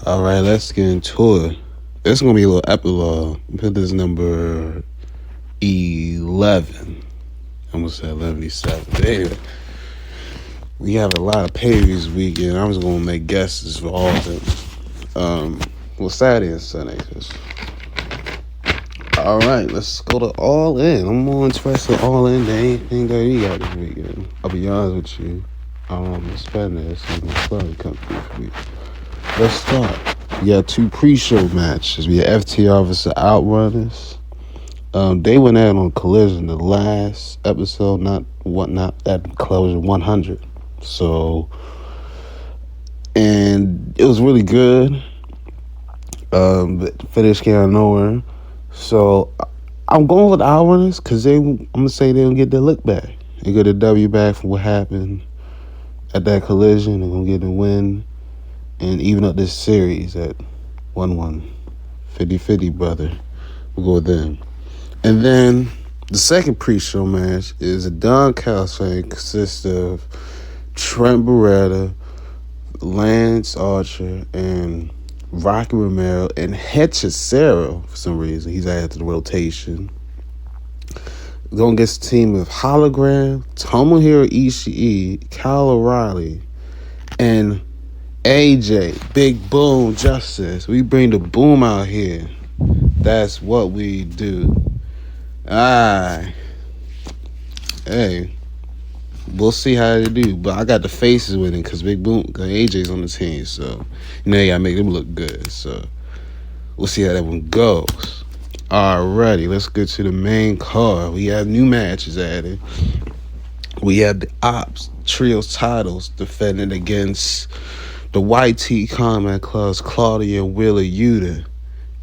All right, let's get into it. This is gonna be a little epilogue. Put this number 11. I almost said 11:7. But anyway, we have a lot of pay-per-views weekend. I was gonna make guesses for all of them. Saturday and Sunday. All right, let's go to All In. I'm more interested in All In than anything that we got this weekend. I'll be honest with you. I'm spending this in the club company for me. Let's start. We got two pre-show matches. We got FTR versus Outrunners. They went out on Collision the last episode, not that Collision 100. So, and it was really good. But the finish came out of nowhere. So I'm going with Outrunners because I'm gonna say they don't get their look back. They get a W back for what happened at that Collision. They're gonna get a win and even up this series at 1-1. 50-50, brother. We'll go with them. And then the second pre-show match is a Don Callis fan. Consists of Trent Beretta, Lance Archer, and Rocky Romero, and Hechicero for some reason. He's added to the rotation. Going against a team of Hologram, Tomohiro Ishii, Kyle O'Reilly, and AJ, Big Boom Justice. We bring the boom out here. That's what we do. Hey, we'll see how they do. But I got the faces with him because Big Boom, cause AJ's on the team, so you gotta make them look good. So we'll see how that one goes. Alrighty, let's get to the main card. We have new matches added. We have the Ops Trios titles defending against the YT Combat Club's Claudia Wheeler Yuta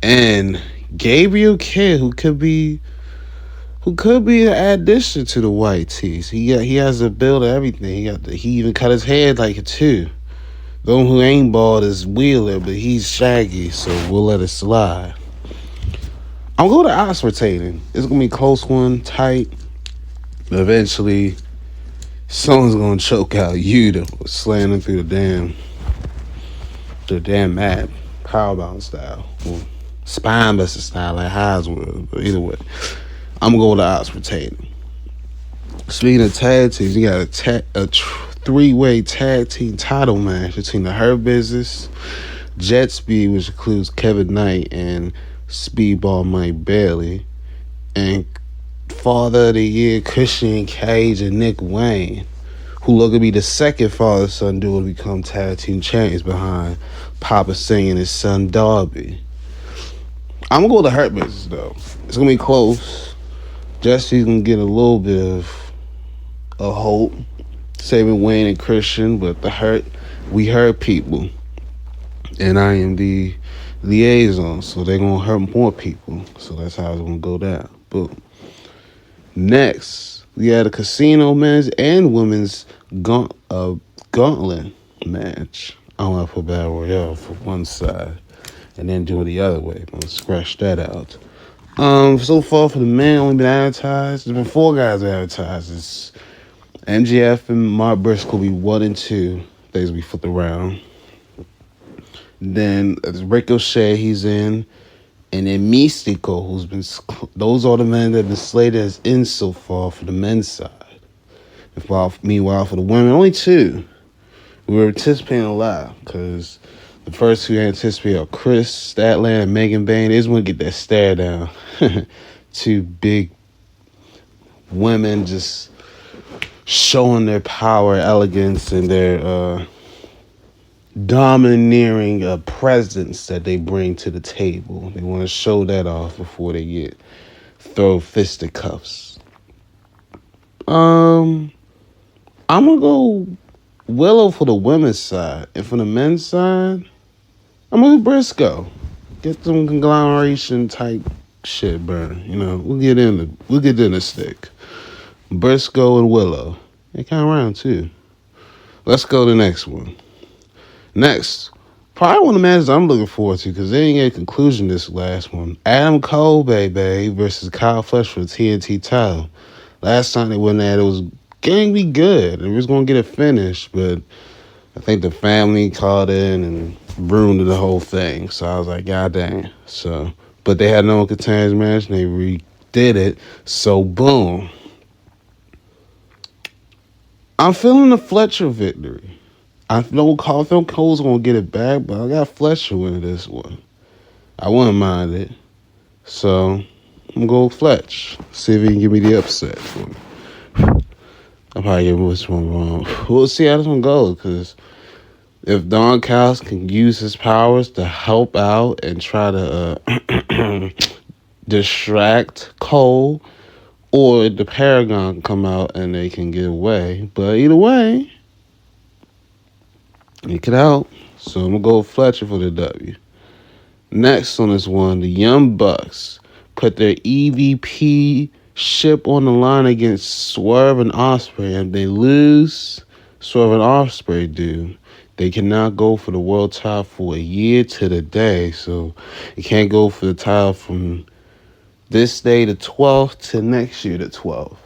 and Gabriel Kidd, who could be an addition to the YTs. He has a build of everything. He even cut his head like it too. The one who ain't bald is Wheeler, but he's shaggy, so we'll let it slide. I'm going to Ops rotating. It's gonna be a close one, tight. But eventually, someone's gonna choke out Yuta, slaying him through the damn mat, powerbound style, or spinebuster style like Highs would. But either way, I'm gonna go with the Ops rotating. Speaking of tag teams, you got a three-way tag team title match between the Hurt Business, Jet Speed, which includes Kevin Knight and Speedball Mike Bailey, and Father of the Year Christian Cage and Nick Wayne, who look to be the second father-son duo to become tag team champions behind Papa Singh and his son Darby. I'm gonna go with the Hurt Business though. It's gonna be close. Jesse's gonna get a little bit of a hope, saving Wayne and Christian, but we hurt people, and I am the liaison, so they're gonna hurt more people. So that's how it's gonna go down. Boom. Next, we had a casino men's and women's gauntlet match. I want to put Battle Royale for one side and then do it the other way. I'm gonna scratch that out. So far for the men, only been advertised. There's been 4 guys advertised. It's MGF and Mark Briscoe be 1 and 2. Things we flipped around. Then Ricochet, he's in. And then Mystico, who's been... Those are the men that have been slated as in so far for the men's side. Meanwhile, for the women, only 2. We were anticipating a lot because the first 2 anticipated are Chris Statlander and Megan Bain. They just want to get that stare down. 2 big women just showing their power, elegance, and their domineering presence that they bring to the table. They want to show that off before they get throw fisticuffs. I'm gonna go Willow for the women's side, and for the men's side, I'm gonna go Briscoe. Get some conglomeration type shit, bro. We'll get in the stick. Briscoe and Willow. They kind of round too. Let's go to the next one. Next, probably one of the matches I'm looking forward to because they didn't get a conclusion this last one. Adam Cole, baby, versus Kyle Fletcher for the TNT title. Last time they went at it was going to be good. It was going to get a finish, but I think the family called in and ruined the whole thing. So I was like, God dang. So, but they had no contenders match and they redid it. So boom. I'm feeling the Fletcher victory. I feel Cole's gonna get it back, but I got Fletcher winning this one. I wouldn't mind it. So I'm gonna go with Fletch. See if he can give me the upset for me. I'll probably get this one wrong. We'll see how this one goes, because if Don Callis can use his powers to help out and try to distract Cole, or the Paragon can come out and they can get away. But either way, it could help. So I'm going to go with Fletcher for the W. Next on this one, the Young Bucks put their EVP ship on the line against Swerve and Ospreay. And if they lose, Swerve and Ospreay do, they cannot go for the world title for a year to the day. So you can't go for the title from this day, the 12th, to next year, the 12th.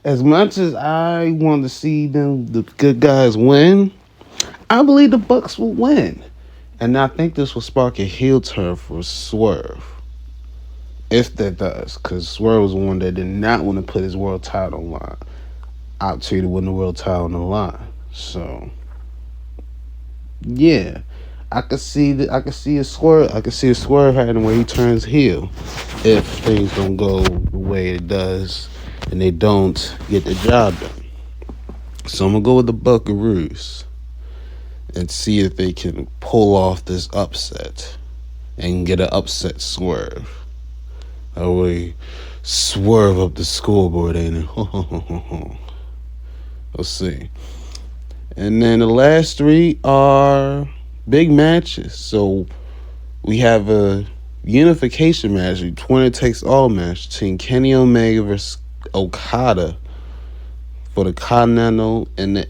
As much as I want to see them, the good guys, win, I believe the Bucks will win. And I think this will spark a heel turn for Swerve. If that does. Because Swerve was one that did not want to put his world title on the line. Out to win the world title on the line. So, yeah. I could see a swerve happening where he turns heel if things don't go the way it does and they don't get the job done. So I'm gonna go with the Buckaroos and see if they can pull off this upset and get an upset Swerve. That way, Swerve up the scoreboard, ain't it? Let's see. And then the last three are big matches. So we have a unification match, a winner takes all match between Kenny Omega versus Okada for the Continental and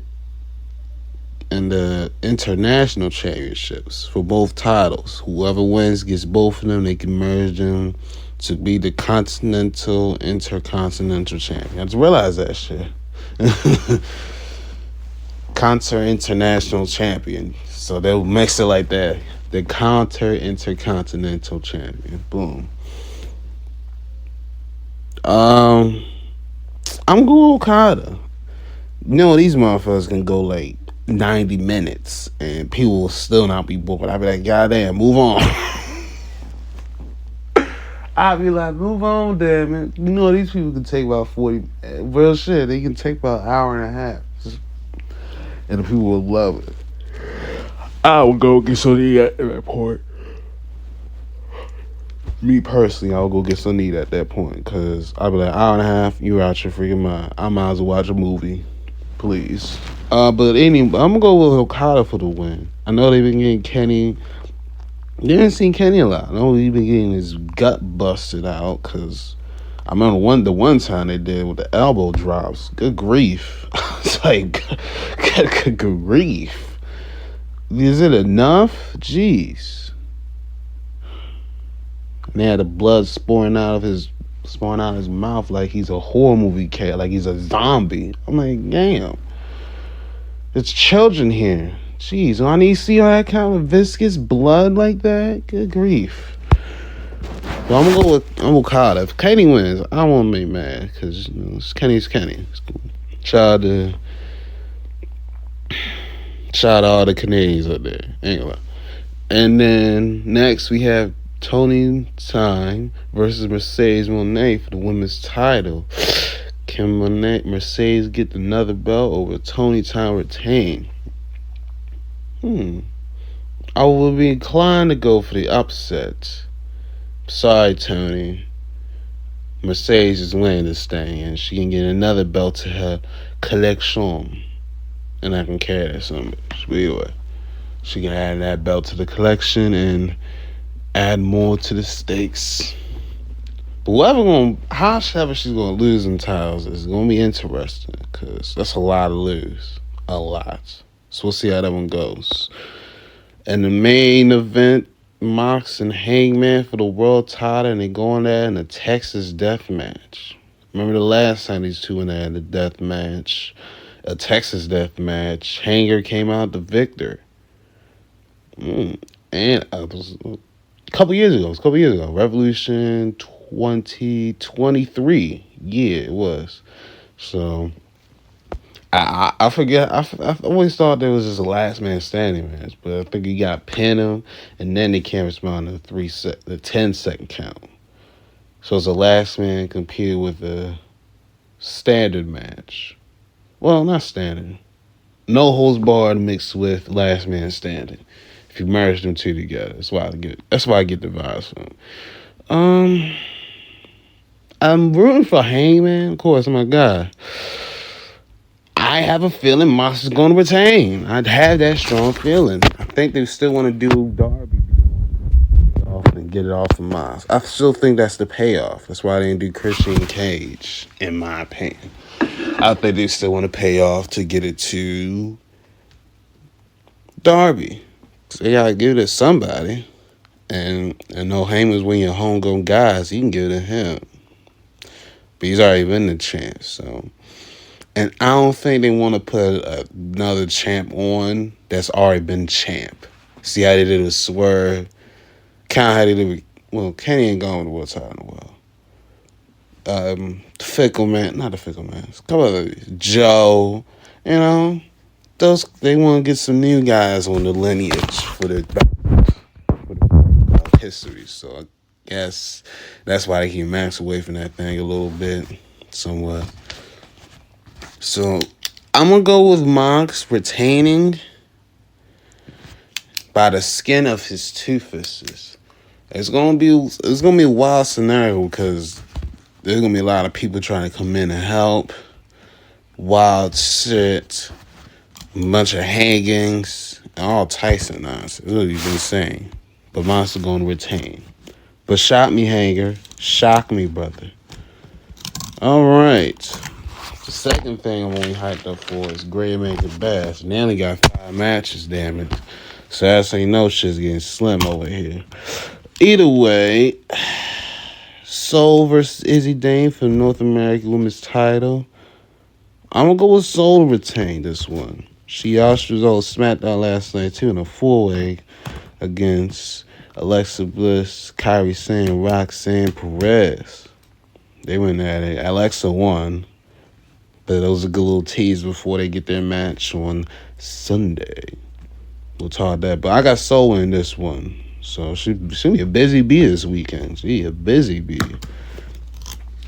the International Championships for both titles. Whoever wins gets both of them. They can merge them to be the Continental Intercontinental Champion. I just realized that shit. Counter International Champion. So they'll mix it like that. The Counter Intercontinental Champion. Boom. I'm going Okada. You know, these motherfuckers can go like 90 minutes and people will still not be bored. I'll be like, goddamn, move on. I'll be like, move on, damn it. You know, these people can take about 40. Real shit, they can take about an hour and a half. And the people will love it. I will go get something to eat at that point. Me personally, I'll go get something to eat at that point. Because I'll be like, hour and a half, you're out your freaking mind. I might as well watch a movie. Please. But anyway, I'm going to go with Okada for the win. I know they've been getting Kenny. They didn't see Kenny a lot. I know he's been getting his gut busted out. Because I remember the one time they did with the elbow drops. Good grief. It's like, good grief. Is it enough? Jeez. And they had the blood pouring out of his mouth like he's a horror movie cat, like he's a zombie. I'm like, damn. It's children here. Jeez, do I need to see all that kind of viscous blood like that? Good grief. So I'm gonna go with Okada. If Kenny wins, I won't be mad because Kenny's Kenny. It's cool. Shout out to all the Canadians up there. Anyway. And then next we have Tony Time versus Mercedes Moné for the women's title. Can Mercedes get another belt over Tony Time retain? I would be inclined to go for the upset. Sorry, Tony. Mercedes is winning this thing, and she can get another belt to her collection. And I can carry that some bitch. But anyway, she can add that belt to the collection and add more to the stakes. But however she's gonna lose in titles is gonna be interesting because that's a lot to lose. A lot. So we'll see how that one goes. And the main event, Mox and Hangman for the world title, and they going there in a Texas death match. Remember the last time these two went there in the death match? a Texas death match. Hanger came out the victor. And a couple years ago. Revolution 2023. Yeah, it was. So I forget. I always thought there was just a last man standing match, but I think he got pin him, and then they can't respond to the 10-second count. So it's a last man competed with a standard match. Well, not standard. No holds barred mixed with last man standing. If you merge them two together, that's why I get the vibes from. I'm rooting for Hangman, of course, my guy. I have a feeling Moss is going to retain. I'd have that strong feeling. I think they still want to do Darby and get it off of Moss. I still think that's the payoff. That's why they didn't do Christian Cage, in my opinion. I think they still want to pay off to get it to Darby. So they gotta give it to somebody. And no Heyman's one of your homegrown guys, you can give it to him. But he's already been the champ, so. And I don't think they want to put another champ on that's already been champ. See how they did with Swerve? Kind of how they did with, well, Kenny ain't gone with the world title in a while. Fickle Man, not the Fickle Man. A couple of Joe, they want to get some new guys on the lineage for the history. So I guess that's why they keep Max away from that thing a little bit, somewhat. So I'm gonna go with Mox retaining by the skin of his two fists. It's gonna be a wild scenario because there's gonna be a lot of people trying to come in and help. Wild shit, a bunch of hangings, all types of nonsense. It's really insane. But Mox is gonna retain. But shock me, Hanger. Shock me, brother. All right. The second thing I'm only hyped up for is Great American Bash. They only got 5 matches, damn it. So that's how you know shit's getting slim over here. Either way, Soul versus Izzy Dane for the North American Women's title. I'm going to go with Soul to retain this one. She also was on SmackDown last night, too, in a 4-way against Alexa Bliss, Kairi Sane, Roxanne Perez. They went at it. Alexa won. But those are good little teas before they get their match on Sunday. We'll talk that. But I got Soul in this one. So she'll be a busy bee this weekend. She a busy bee.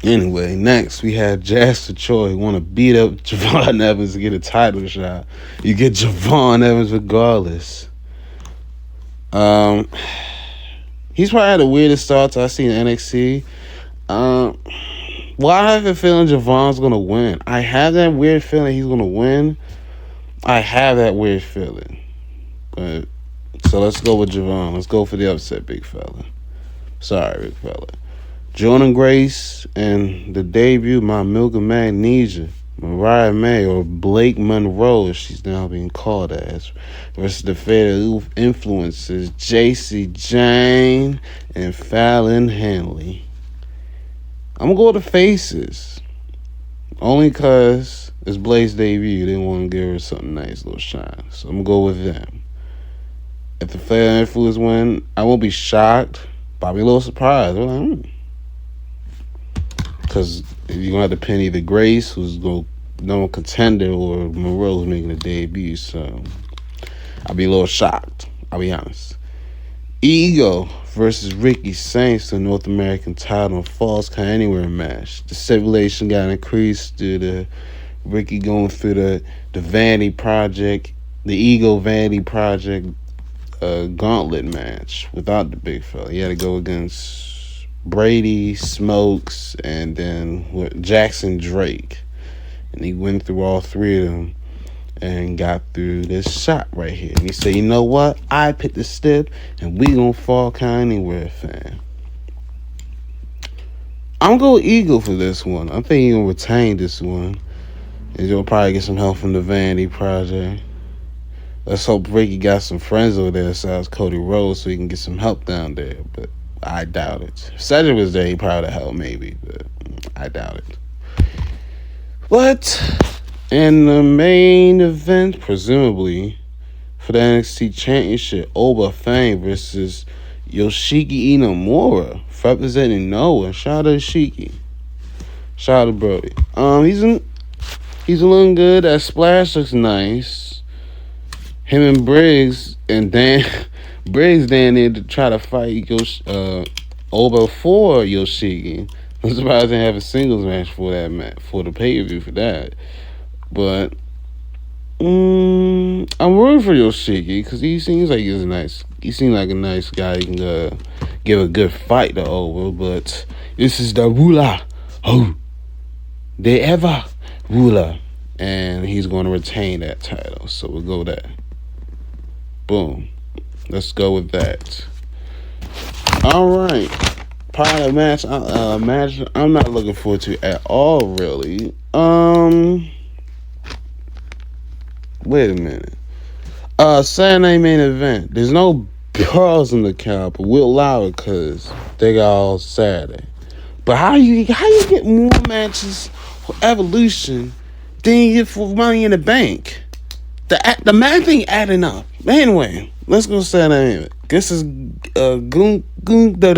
Anyway, next we have Jasper Choi who want to beat up Javon Evans to get a title shot. You get Javon Evans regardless. He's probably had the weirdest starts I've seen in NXT. Well, I have a feeling Javon's going to win. I have that weird feeling he's going to win. I have that weird feeling. But so let's go with Javon. Let's go for the upset, big fella. Sorry, big fella. Jordan Grace and the debut, my Milk of Magnesia, Mariah May, or Blake Monroe, as she's now being called as, versus the Fatal Influences, JC Jane and Fallon Henley. I'm going to go with the faces. Only because it's Blake's debut. They want to give her something nice, little shine. So I'm going to go with them. If the Fatal Influence win, I won't be shocked, but I'll be a little surprised. I'm like, because you're going to have to pin either Grace, who's going to no contender, or Monroe, who's making a debut. So I'll be a little shocked. I'll be honest. Ego versus Ricky Saints, the North American title, Falls Count Anywhere match. The stipulation got increased due to Ricky going through the Vanity Project, the Ego Vanity Project gauntlet match without the big fella. He had to go against Brady, Smokes, and then Jackson Drake. And he went through all 3 of them and got through this shot right here. And he said, you know what? I picked the stip, and we gonna fall count anywhere, fam. I'm going Eagle for this one. I think he's gonna retain this one. And he'll probably get some help from the Vanity Project. Let's hope Ricky got some friends over there besides Cody Rhodes so he can get some help down there. But I doubt it. If Cedric was there, he probably would have helped maybe, but I doubt it. But And the main event, presumably, for the NXT Championship, Oba Fang versus Yoshiki Inamura, representing Noah. Shout out to Yoshiki. Shout out to Brody. He's looking good. That splash looks nice. Him and Briggs and Dan Briggs down there to try to fight Oba for Yoshiki. I'm surprised they have a singles match for that match, for the pay-per-view for that. But I'm rooting for Yoshiki because he seems like he's nice. He seems like a nice guy. He can give a good fight to Oba. But this is the ruler. Oh, they ever ruler, and he's going to retain that title. So we'll go there. Boom. Let's go with that. All right. Part of the match, match I'm not looking forward to at all, really. Wait a minute. Saturday main event. There's no pearls in the cow, but we'll allow it because they got all Saturday. But how you get more matches for Evolution than you get for Money in the Bank? The man thing adding up. Anyway, let's go Saturday. This is the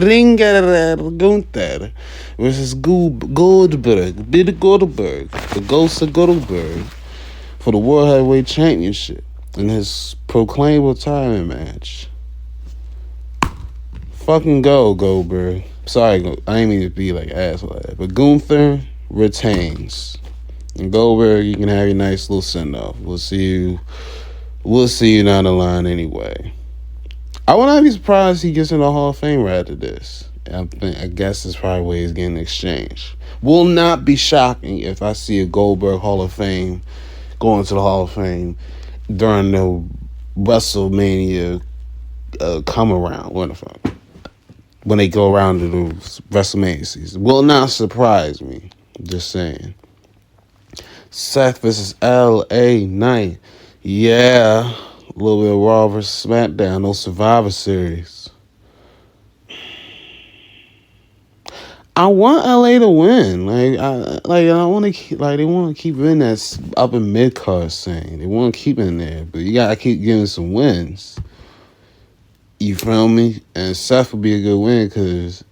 Ringer Gunther versus Goldberg, Billy Goldberg, the Ghost of Goldberg, for the World Heavyweight Championship in his proclaimed retirement match. Fucking go, Goldberg. Sorry, I didn't mean to be like asshole like that, but Gunther retains. And Goldberg, you can have your nice little send off. We'll see you down the line anyway. I would not be surprised he gets in the Hall of Fame right after this. I guess that's probably where he's getting exchanged. Will not be shocking if I see a Goldberg Hall of Fame going to the Hall of Fame during the WrestleMania come around. What the fuck? When they go around to the WrestleMania season. Will not surprise me. Just saying. Seth versus LA Knight. Yeah. A little bit of Raw versus SmackDown. No Survivor Series. I want LA to win. I want to keep, they want to keep in that up in mid card thing. They want to keep in there, but you gotta keep getting some wins. You feel me? And Seth would be a good win because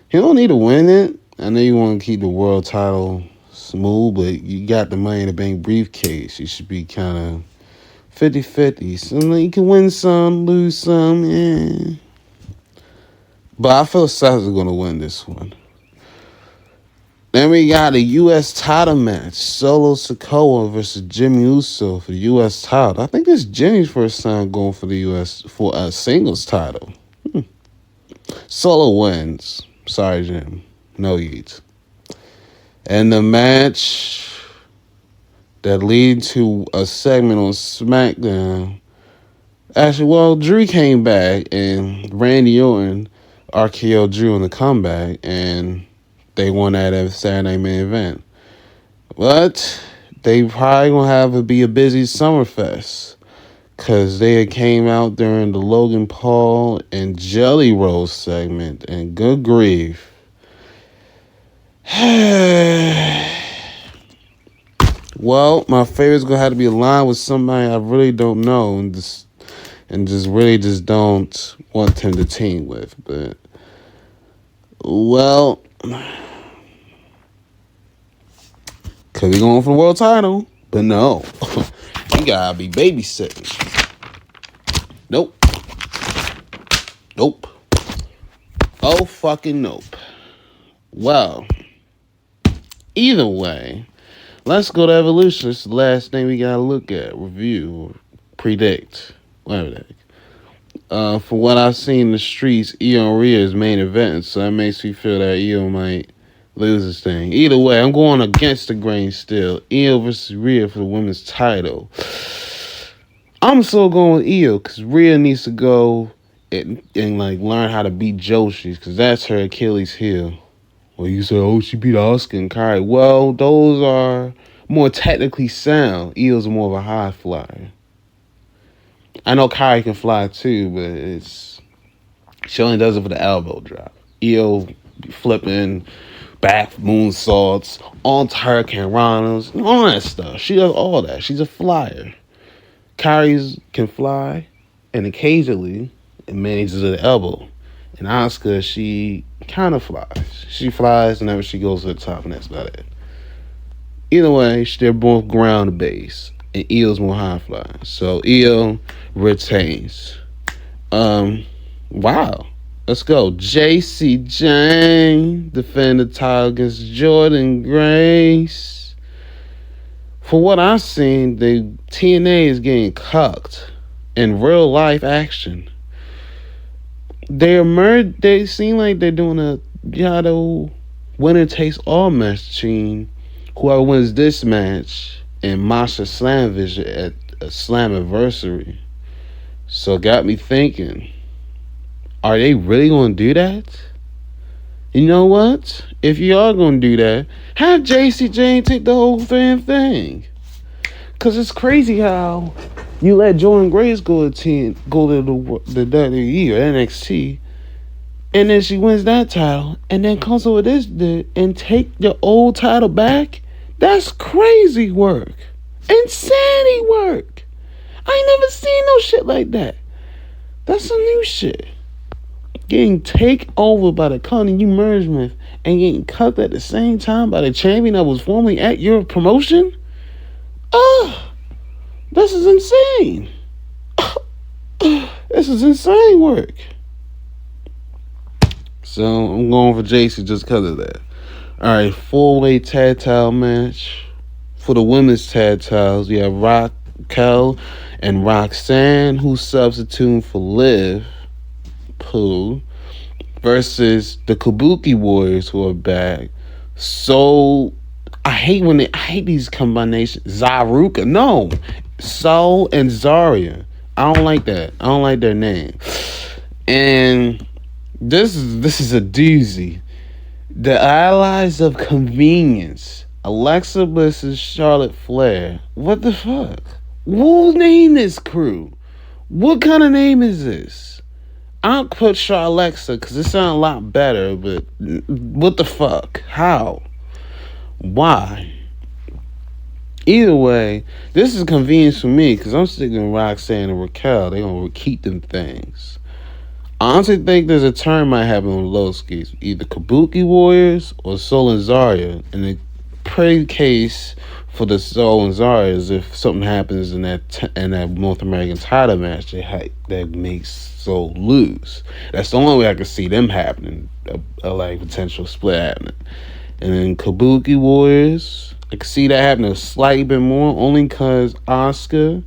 he don't need to win it. I know you want to keep the world title smooth, but you got the Money in the Bank briefcase. You should be kind of 50-50. So you can win some, lose some, yeah. But I feel Seth is going to win this one. Then we got a U.S. title match. Solo Sikoa versus Jimmy Uso for the U.S. title. I think this is Jimmy's first time going for the U.S. for a singles title. Solo wins. Sorry, Jim. No yeet. And the match that lead to a segment on SmackDown. Actually, well, Drew came back and Randy Orton RKO Drew in the comeback, and they won that Saturday main event. But they probably gonna be a busy Summerfest because they came out during the Logan Paul and Jelly Roll segment, and good grief. Well, my favorite's gonna have to be aligned with somebody I really don't know and just really don't want him to team with. But well, could be going for the world title, but no, you gotta be babysitting. Nope. Oh fucking nope. Well, either way, let's go to Evolution. It's the last thing we gotta look at, review, or predict, whatever the heck. For what I've seen in the streets, Io and Rhea is main event, so that makes me feel that Io might lose this thing. Either way, I'm going against the grain still. Io versus Rhea for the women's title. I'm still going with Io because Rhea needs to go and learn how to beat Joshi because that's her Achilles heel. Well, you say, oh, she beat Asuka and Kairi. Well, those are more technically sound. Io's more of a high flyer. I know Kairi can fly too, but she only does it for the elbow drop. Io flipping, back moonsaults, on hurricane ranas, all that stuff. She does all that. She's a flyer. Kyrie's can fly, and occasionally it manages at the elbow. And Asuka, she kind of flies. She flies whenever she goes to the top, and that's about it. Either way, they're both ground based, and Io's more high fly. So Io retains. Wow. Let's go. JC Jane defend the title against Jordan Grace. For what I've seen, the TNA is getting cucked in real life action. They seem like they're doing a winner takes all match between whoever wins this match and Masha Slamovich at a Slammiversary. So it got me thinking, are they really going to do that? You know what? If you are going to do that, have JC Jane take the whole damn thing. Because it's crazy how you let Jordan Grace go to the WWE or NXT, and then she wins that title, and then comes over this and take your old title back. That's crazy work. Insanity work. I ain't never seen no shit like that. That's some new shit. Getting taken over by the company you merged with and getting cut at the same time by the champion that was formerly at your promotion? This is insane. This is insane work. So I'm going for JC just because of that. Alright, 4-way tag title match. For the women's tag titles, we have Raquel and Roxanne, who's substituting for Liv Pooh, versus the Kabuki Warriors, who are back. So I hate these combinations. Zaruka, no, Soul and Zarya. I don't like that. I don't like their name. And this is a doozy. The Allies of Convenience. Alexa Bliss is Charlotte Flair. What the fuck? Who named this crew? What kind of name is this? I'll put Charlexa because it sounds a lot better, but what the fuck? How? Why? Either way, this is convenience for me because I'm sticking with Roxanne and Raquel. They're going to keep them things. I honestly think there's a turn might happen on the low skis. Either Kabuki Warriors or Soul and Zarya. And the pretty case for the Soul and Zarya is if something happens in that North American title match that makes Soul lose. That's the only way I can see them happening. A like potential split happening. And then Kabuki Warriors, I can see that happening a slightly bit more, only because Asuka,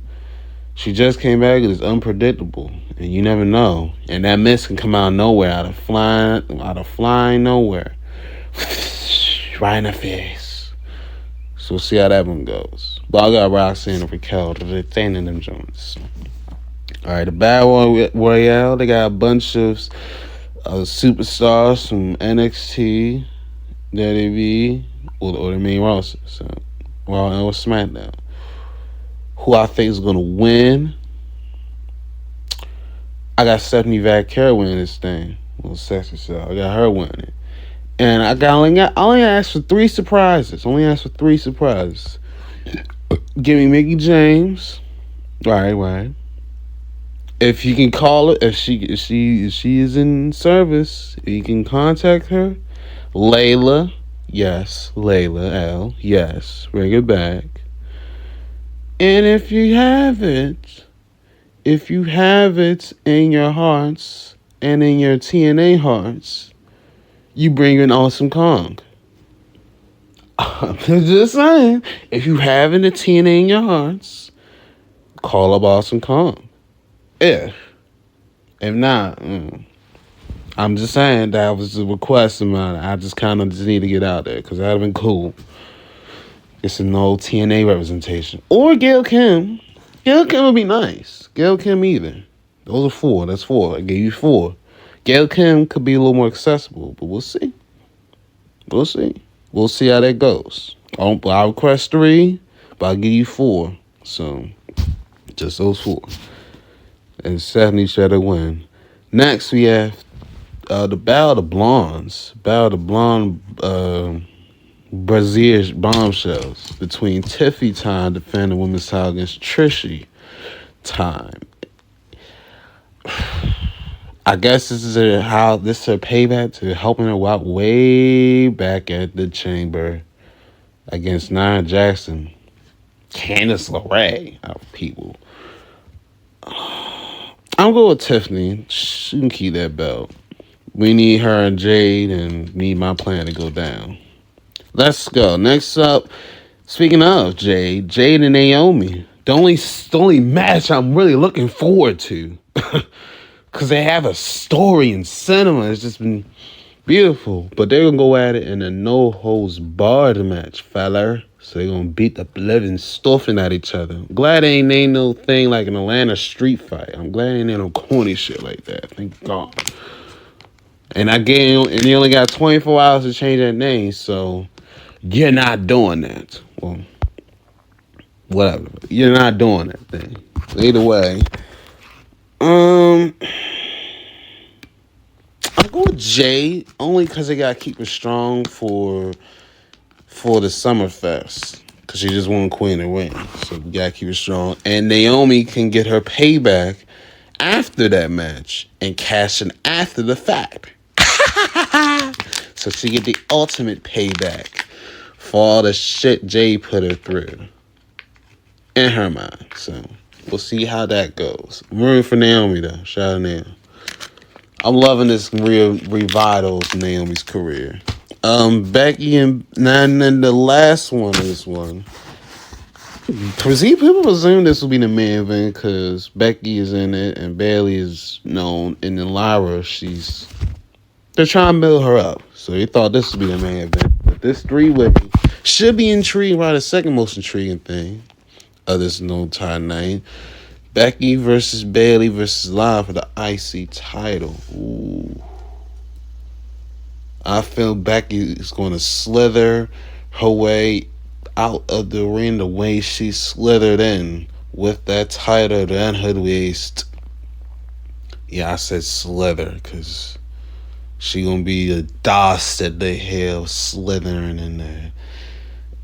she just came back and it's unpredictable. And you never know. And that miss can come out of nowhere, out of flying nowhere. Right in the face. So we'll see how that one goes. But I got Roxanne and Raquel retaining them joints. Alright, the Battle Royale, they got a bunch of superstars from NXT, WWE, or the main roster. So, Raw and SmackDown. Who I think is going to win? I got Stephanie Vaquero winning this thing. Little sexy stuff. I got her winning. And I only asked for 3 surprises. Give me Mickie James. Right. If you can call it, if she is in service, you can contact her. Layla. Yes. Layla L. Yes. Bring it back. And if you have it in your hearts and in your TNA hearts, you bring in Awesome Kong. I'm just saying, if you have the TNA in your hearts, call up Awesome Kong. If not, I'm just saying that was a request of mine. I just kind of need to get out there because that would have been cool. It's an old TNA representation. Or Gail Kim. Gail Kim would be nice. Gail Kim either. Those are 4. That's 4. I gave you 4. Gail Kim could be a little more accessible, but we'll see. We'll see how that goes. I'll request 3, but I'll give you 4. So, just those 4. And Stephanie should have win. Next, we have the Battle of the Blondes, Battle of the Blonde Brazier bombshells between Tiffy Time defending women's title against Trishy Time. I guess this is her payback to helping her out way back at the Chamber against Nia Jackson, Candice LeRae, our people. I'm going with Tiffany. She can keep that belt. We need her and Jade and need my plan to go down. Let's go. Next up, speaking of Jade and Naomi. The only match I'm really looking forward to. Because they have a story and cinema. It's just been beautiful. But they're going to go at it in a no-holds-barred match, fella. So they're going to beat the living stuffing at each other. I'm glad they ain't named no thing like an Atlanta street fight. I'm glad they ain't named no corny shit like that. Thank God. And you only got 24 hours to change that name, so you're not doing that. Well, whatever. You're not doing that thing. Either way. I'm going with Jay only because they gotta keep it strong for the Summerfest. Because she just won Queen and win. So we gotta keep it strong. And Naomi can get her payback after that match and cash in after the fact. So she get the ultimate payback for all the shit Jay put her through. In her mind. So we'll see how that goes. I'm rooting for Naomi though. Shout out to Naomi. I'm loving this real revival of Naomi's career. Becky and then the last one is one. People presume this will be the main event because Becky is in it and Bayley is known, and then Lyra, they're trying to build her up. So they thought this would be the main event. But this three-way should be intriguing, right? The second most intriguing thing of this no tie night. Becky versus Bayley versus Lyra for the IC title. Ooh. I feel Becky is going to slither her way out of the ring the way she slithered in with that title and her waist. Yeah, I said slither because she going to be a dastard the hell slithering in there.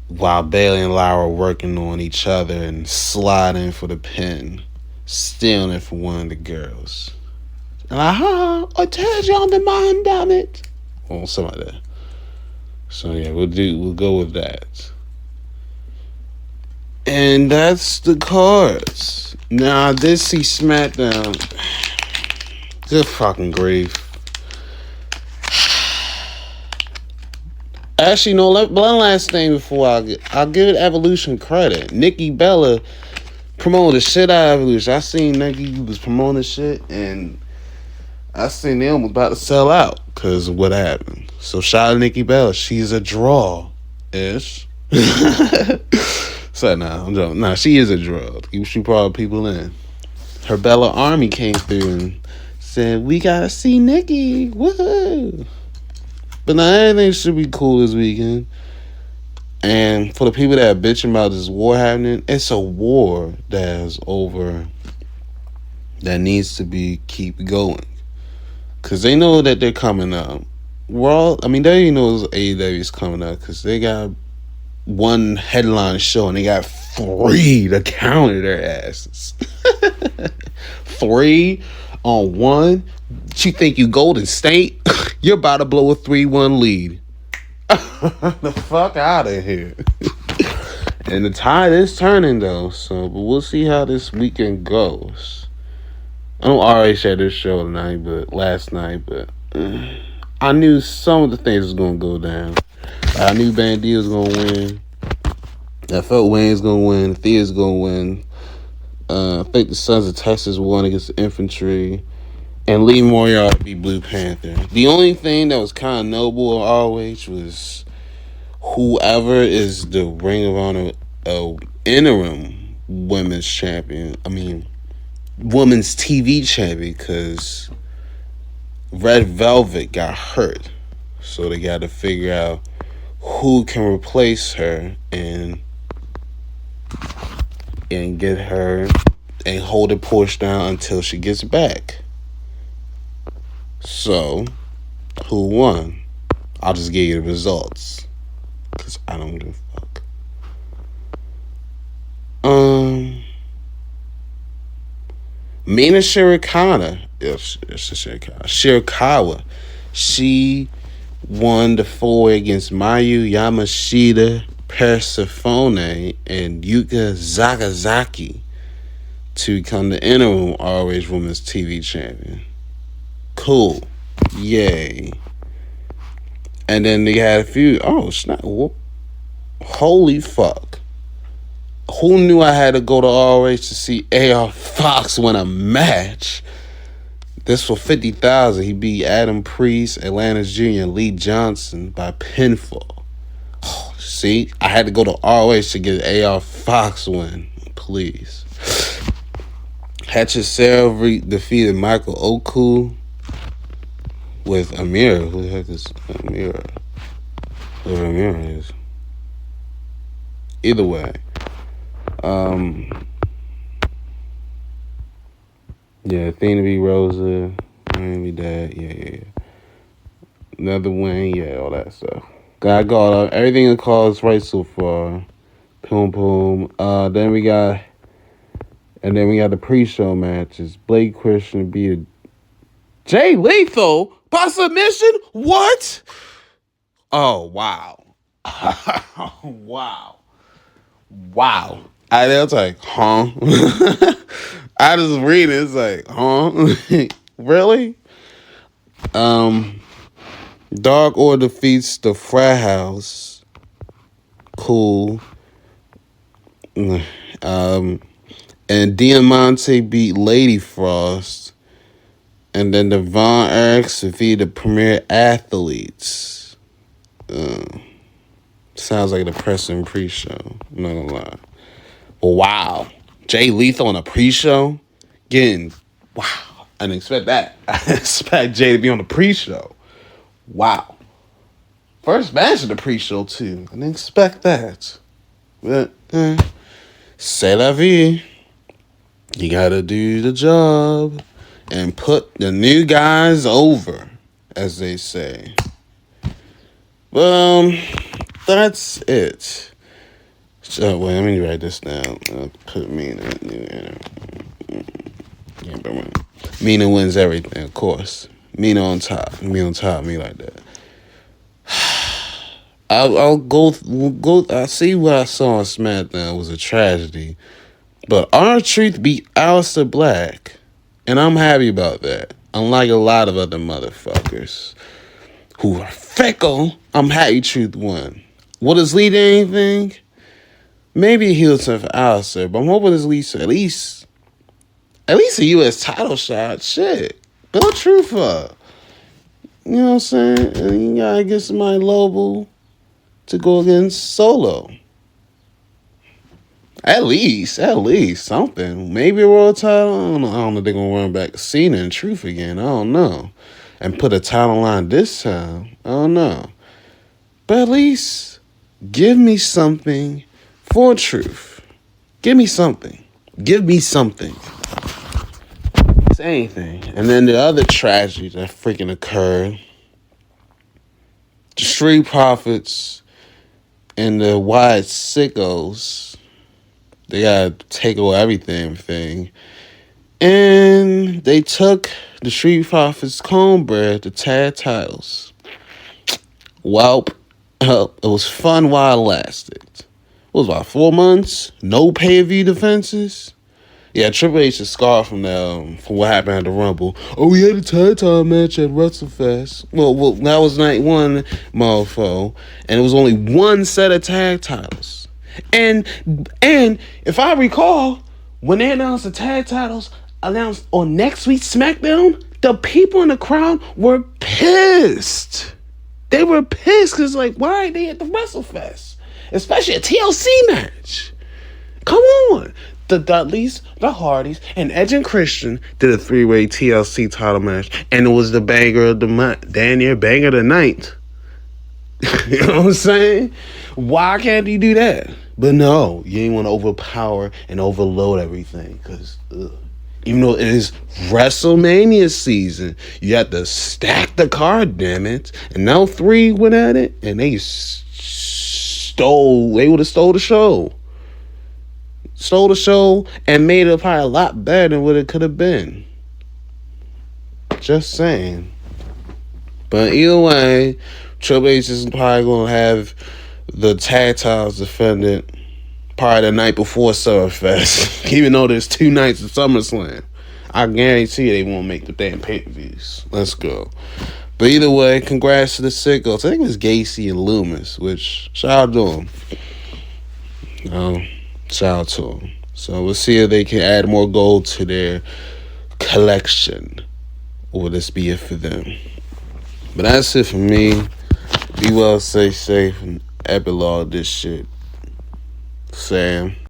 While Bayley and Lyra working on each other and sliding for the pin. Stealing it from one of the girls. Like, I told you I'm the man, damn it. Or something like that. So yeah, we'll go with that. And that's the cards. Now I did see SmackDown. Good fucking grief. Actually, no, one last thing before I'll give Evolution credit. Nikki Bella promoted the shit out of Evolution. I seen Nikki was promoting the shit, and I seen them was about to sell out because of what happened. So shout out to Nikki Bella. She's a draw-ish. So I'm joking. Nah, she is a draw. She brought people in. Her Bella Army came through and said, we gotta see Nikki. Woohoo! But now everything should be cool this weekend. And for the people that are bitching about this war happening, it's a war that's over that needs to keep going. Because they know that they're coming up. They already know AEW is coming up because they got one headline show and they got 3 to counter their asses. 3 on 1? You think you Golden State? You're about to blow a 3-1 lead. The fuck out of here. And the tide is turning though, but we'll see how this weekend goes. I know I already shared this show last night, but I knew some of the things was gonna go down. I knew Bandido was gonna win. I felt Wayne's gonna win. Thea's gonna win. I think the Sons of Texas won against the Infantry. And Lee Moriarty beat Blue Panther. The only thing that was kind of noble always was whoever is the Ring of Honor interim women's champion. Women's TV champion, because Red Velvet got hurt. So they got to figure out who can replace her and get her and hold the push down until she gets back. So Who won? I'll just give you the results. Because I don't give a fuck. Mina Shirakawa. She won the four against Mayu Yamashita, Persephone, and Yuka Zakazaki to become the interim ROH Women's TV Champion. Cool. Yay. And then they had a few. Oh, snap. Holy fuck. Who knew I had to go to ROH to see AR Fox win a match? This for $50,000. He beat Adam Priest, Atlantis Jr., and Lee Johnson by pinfall. Oh, see, I had to go to ROH to get AR Fox win. Please. Hatchet Selva defeated Michael Oku with Amira. Who the heck is Amira? Whoever Amira is. Either way. Yeah, Athena B. Rosa, Miami Dad, yeah. Another win, yeah, all that stuff. I got everything in the cards right so far. Boom. Then we got the pre-show matches. Blake Christian beat Jay Lethal by submission. What? Oh wow, wow. I was like, huh? I just read it. It's like, huh? Really? Dark Order defeats the Frat House. Cool. And Diamante beat Lady Frost. And then the Von Erichs defeated the Premier Athletes. Sounds like a depressing pre-show. I'm not gonna lie. Wow. Jay Lethal on a pre-show? Wow. I didn't expect that. I didn't expect Jay to be on the pre-show. Wow. First match of the pre-show, too. I didn't expect that. But, c'est la vie. You gotta do the job and put the new guys over, as they say. That's it. So, wait, let me write this down. Put Mina in Mina wins everything, of course. Mina on top. Me on top, me like that. I'll go. I see what I saw on SmackDown was a tragedy, but R-Truth beat Aleister Black, and I'm happy about that. Unlike a lot of other motherfuckers who are fickle, I'm happy Truth won. Will this lead to anything? Maybe a heel turn for Aleister, but I'm hoping this leads to at least a U.S. title shot. Shit, build Truth up. You know what I'm saying? And you gotta get somebody local to go against Solo. At least something. Maybe a world title. I don't know if they're gonna run back Cena and Truth again. I don't know. And put a title line this time. I don't know. But at least give me something for Truth. Give me something. It's anything. And then the other tragedy that freaking occurred. The Street Profits and the Wyatt Sickos, they gotta take away everything. And they took the Street Profits Cornbread to tag titles. Well, it was fun while it lasted. It was about 4 months, no pay-per-view defenses. Yeah, Triple H is scarred from what happened at the Rumble. Oh, we had a tag time match at WrestleFest. Well, that was night one, mofo, and it was only one set of tag titles. And if I recall, when they announced the tag titles announced on next week's SmackDown, the people in the crowd were pissed. They were pissed because why are they at the WrestleFest? Especially a TLC match. Come on. The Dudleys, the Hardys, and Edge and Christian did a 3-way TLC title match, and it was the banger of the month. Damn near banger of the night. You know what I'm saying? Why can't you do that? But no, you ain't want to overpower and overload everything, because Even though it is WrestleMania season, you have to stack the card, damn it. And now 3 went at it, and they would have stole the show. Stole the show and made it probably a lot better than what it could have been. Just saying. But either way, Triple H is probably going to have the tag titles defended probably the night before Summerfest. Even though there's 2 nights of SummerSlam. I guarantee they won't make the damn pay-per-views. Let's go. But either way, congrats to the Sickos. I think it was Gacy and Loomis, which, shout out to them. Shout out to them. So we'll see if they can add more gold to their collection. Or will this be it for them? But that's it for me. Be well, stay safe, and epilogue this shit. Sam.